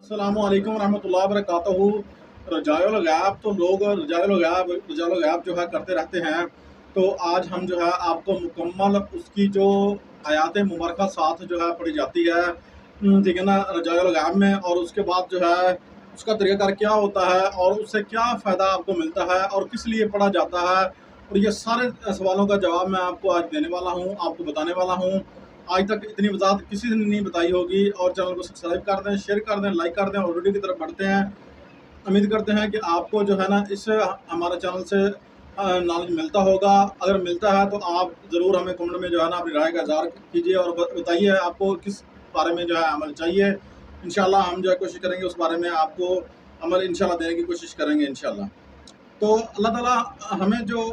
अस्सलामुअलैकुम रहमतुल्लाहि व बरकातहू। रजाउल गैब तो लोग रजाउल गैब जो है करते रहते हैं। तो आज हम जो है आपको मुकम्मल उसकी जो आयात मुबारका साथ जो है पढ़ी जाती है, ठीक है ना, रजाउल गैब में। और उसके बाद जो है उसका तरीक़ाकार क्या होता है और उससे क्या फ़ायदा आपको मिलता है और किस लिए पढ़ा जाता है, और ये सारे सवालों का जवाब मैं आपको आज देने वाला हूँ, आपको बताने वाला हूँ। आज तक इतनी वजाहत किसी ने नहीं बताई होगी। और चैनल को सब्सक्राइब कर दें, शेयर कर दें, लाइक कर दें और वीडियो की तरफ बढ़ते हैं। उम्मीद करते हैं कि आपको जो है ना इससे हमारे चैनल से नॉलेज मिलता होगा। अगर मिलता है तो आप ज़रूर हमें कमेंट में जो है ना अपनी राय का इज़हार कीजिए और बताइए आपको किस बारे में जो है अमल चाहिए। इंशाल्लाह हम जो है कोशिश करेंगे उस बारे में आपको अमल इंशाल्लाह देने की कोशिश करेंगे इंशाल्लाह। तो अल्लाह ताला हमें जो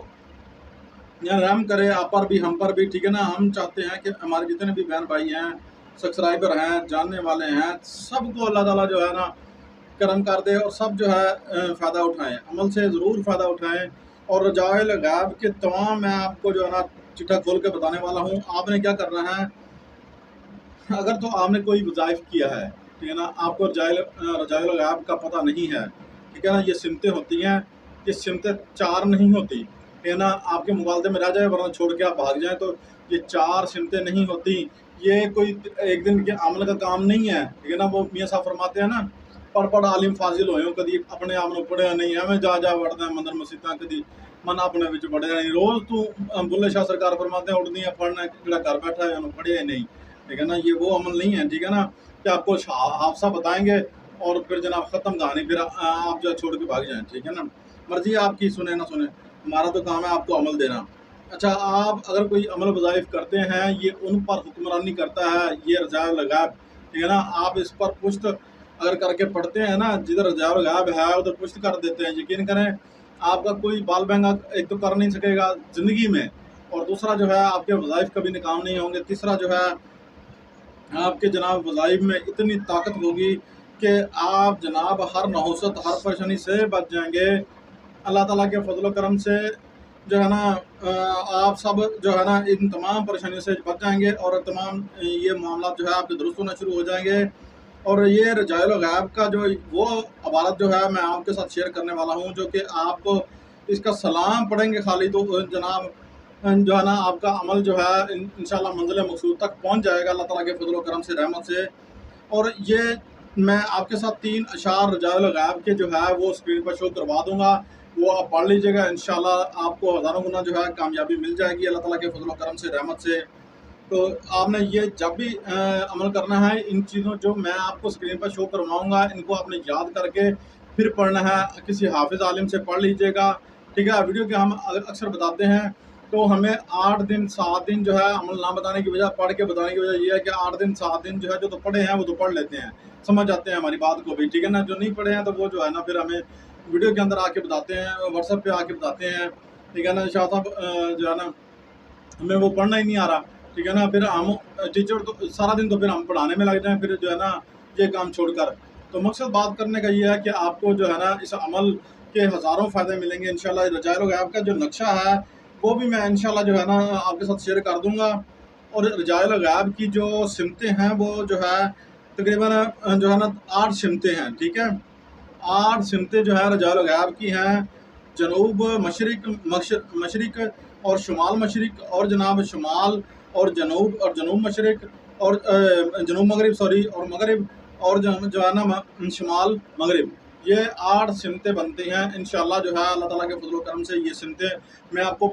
या रहम करे आप पर भी, हम पर भी, ठीक है ना। हम चाहते हैं कि हमारे जितने भी बहन भाई हैं, सब्सक्राइबर हैं, जानने वाले हैं, सबको अल्लाह ताला जो है ना करम कर दे और सब जो है फ़ायदा उठाएं, अमल से ज़रूर फ़ायदा उठाएं। और रजाउल गैब के तमाम मैं आपको जो है ना चिट्ठा खोल के बताने वाला हूँ। आपने क्या करना है, अगर तो आपने कोई वज़ाइफ किया है, ठीक है ना, आपको रजाउल गैब का पता नहीं है, ठीक है ना, ये सिमतें होती हैं, ये सिमतें 4 नहीं होती, ठीक है ना। आपके मुबालदे में रह जाए वरना छोड़ के आप भाग जाएँ, तो ये 4 सिमतें नहीं होती। ये कोई एक दिन के अमल का काम नहीं है, ठीक है ना। वो मियाँ साहब फरमाते हैं ना, पढ़ आलिम फाजिल होए कदी अपने आप में पढ़िया नहीं, एवं जा वड़दा मंदिर मसीतां कदी मन अपने विच पढ़िया नहीं। रोज़ तू बुल्ले शाह सरकार फरमाते हैं उठदी है पढ़ना, जो घर बैठा है उन्होंने पढ़िया ही नहीं, ठीक है ना। ये वो अमल नहीं है, ठीक है ना, कि आपको हादसा बताएंगे और फिर जनाब ख़त्म कहानी, फिर आप जो छोड़ के भाग जाएँ, ठीक है ना। मर्जी आपकी, सुने ना सुने, हमारा तो काम है आपको अमल देना। अच्छा, आप अगर कोई अमल वज़ाइफ करते हैं, ये उन पर हुक्मरानी करता है, ये रजाउल गैब, ठीक है ना। आप इस पर पुश्त अगर करके पढ़ते हैं ना, जिधर रजाउल गैब है उधर पुश्त कर देते हैं। यकीन करें आपका कोई बाल बहंगा एक तो कर नहीं सकेगा ज़िंदगी में, और दूसरा जो है आपके वज़ाइफ कभी नाकाम नहीं होंगे। तीसरा जो है आपके जनाब वज़ाइफ में इतनी ताकत होगी कि आप जनाब हर नहुसत, हर परेशानी से बच जाएंगे। अल्लाह ताला के फजल करम से जो है ना आप सब जो है ना इन तमाम परेशानियों से बच जाएंगे और तमाम ये मामला जो है आपके दुरुस्त होना शुरू हो जाएंगे। और ये रजाउल गैब का जो वो इबारत जो है मैं आपके साथ शेयर करने वाला हूँ, जो कि आप इसका सलाम पढ़ेंगे खाली तो जनाब जो है ना आपका अमल जो है इंशाल्लाह मंज़िल मक़सूद तक पहुँच जाएगा अल्लाह ताला के फजल करम से, रहमत से। और ये मैं आपके साथ 3 अशार रजाउल गैब के जो है वो स्क्रीन पर शो करवा दूँगा, वो आप पढ़ लीजिएगा। इंशाल्लाह आपको हज़ारों गुना जो है कामयाबी मिल जाएगी अल्लाह ताला के फजल करम से, रहमत से। तो आपने ये जब भी अमल करना है, इन चीज़ों जो मैं आपको स्क्रीन पर शो करवाऊँगा, इनको आपने याद करके फिर पढ़ना है। किसी हाफ़िज़ आलिम से पढ़ लीजिएगा, ठीक है। वीडियो के हम अक्सर बताते हैं, तो हमें 8 दिन 7 दिन जो है अमल ना बताने की वजह, पढ़ के बताने की वजह ये है कि 8 दिन 7 दिन जो है जो तो पढ़े हैं वो तो पढ़ लेते हैं, समझ जाते हैं हमारी बात को भी, ठीक है ना। जो नहीं पढ़े हैं तो वो जो है ना फिर हमें वीडियो के अंदर आके बताते हैं, व्हाट्सएप पे आके बताते हैं, ठीक है ना। शाह साहब जो है ना हमें वो पढ़ना ही नहीं आ रहा, ठीक है ना। फिर हम टीचर तो सारा दिन तो फिर हम पढ़ाने में लग जाएँ, फिर जो है ना ये काम छोड़कर। तो मकसद बात करने का ये है कि आपको जो है ना इस अमल के हज़ारों फ़ायदे मिलेंगे इंशाल्लाह। रजाउल गैब का जो नक्शा है वो भी मैं इंशाल्लाह जो है ना आपके साथ शेयर कर दूँगा। और रजाउल गैब की जो सिमतें हैं वो जो है तकरीबन जो है ना 8 सिमतें हैं, ठीक है। 8 सिमतें जो है रजाउल गैब की हैं। जनूब मशरिक और शुमाल मशरिक और जनाब शुमाल और जनूब मशरिक और जनूब मगरिब, सॉरी, और मगरिब और जो है ना शुमाल मगरिब, ये 8 सिमतें बनती हैं इंशाल्लाह। जो है अल्लाह ताला के फजल करम से ये सिमतें मैं आपको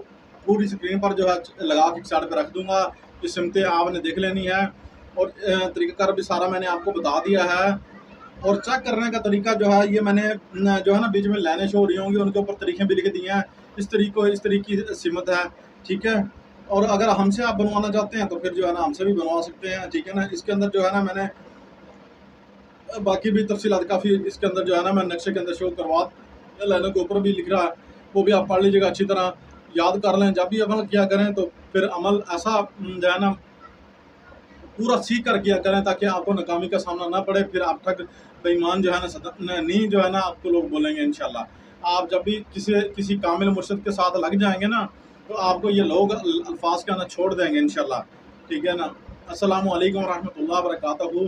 पूरी स्क्रीन पर जो है लगा के साइड पर रख दूँगा। ये सिमतें आपने देख लेनी है और तरीक़ाकार भी सारा मैंने आपको बता दिया है। और चेक करने का तरीका जो है ये मैंने जो है ना बीच में लाइनें शो हो रही होंगी, उनके ऊपर तरीक़े भी लिख दिए हैं। इस तरीक़े की सिमत है, ठीक है। और अगर हमसे आप बनवाना चाहते हैं तो फिर जो है ना हमसे भी बनवा सकते हैं, ठीक है ना। इसके अंदर जो है ना मैंने बाकी भी तफ़सीलात काफ़ी इसके अंदर जो है ना मैं नक्शे के अंदर शो करवा, लाइनों के ऊपर भी लिख रहा है, वो भी आप पढ़ लीजिएगा अच्छी तरह, याद कर लें। जब भी अमल किया करें तो फिर अमल ऐसा जो है ना पूरा सीख कर किया करें ताकि आपको नाकामी का सामना ना पड़े, फिर आप तक बेईमान जो है ना नहीं जो है ना आपको लोग बोलेंगे इंशाल्लाह। आप जब भी किसी कामिल मुर्शिद के साथ लग जाएंगे ना तो आपको ये लोग अल्फाज के अंदर छोड़ देंगे इंशाल्लाह, ठीक है ना। अस्सलामु अलैकुम रहमतुल्लाहि व बरकातहू।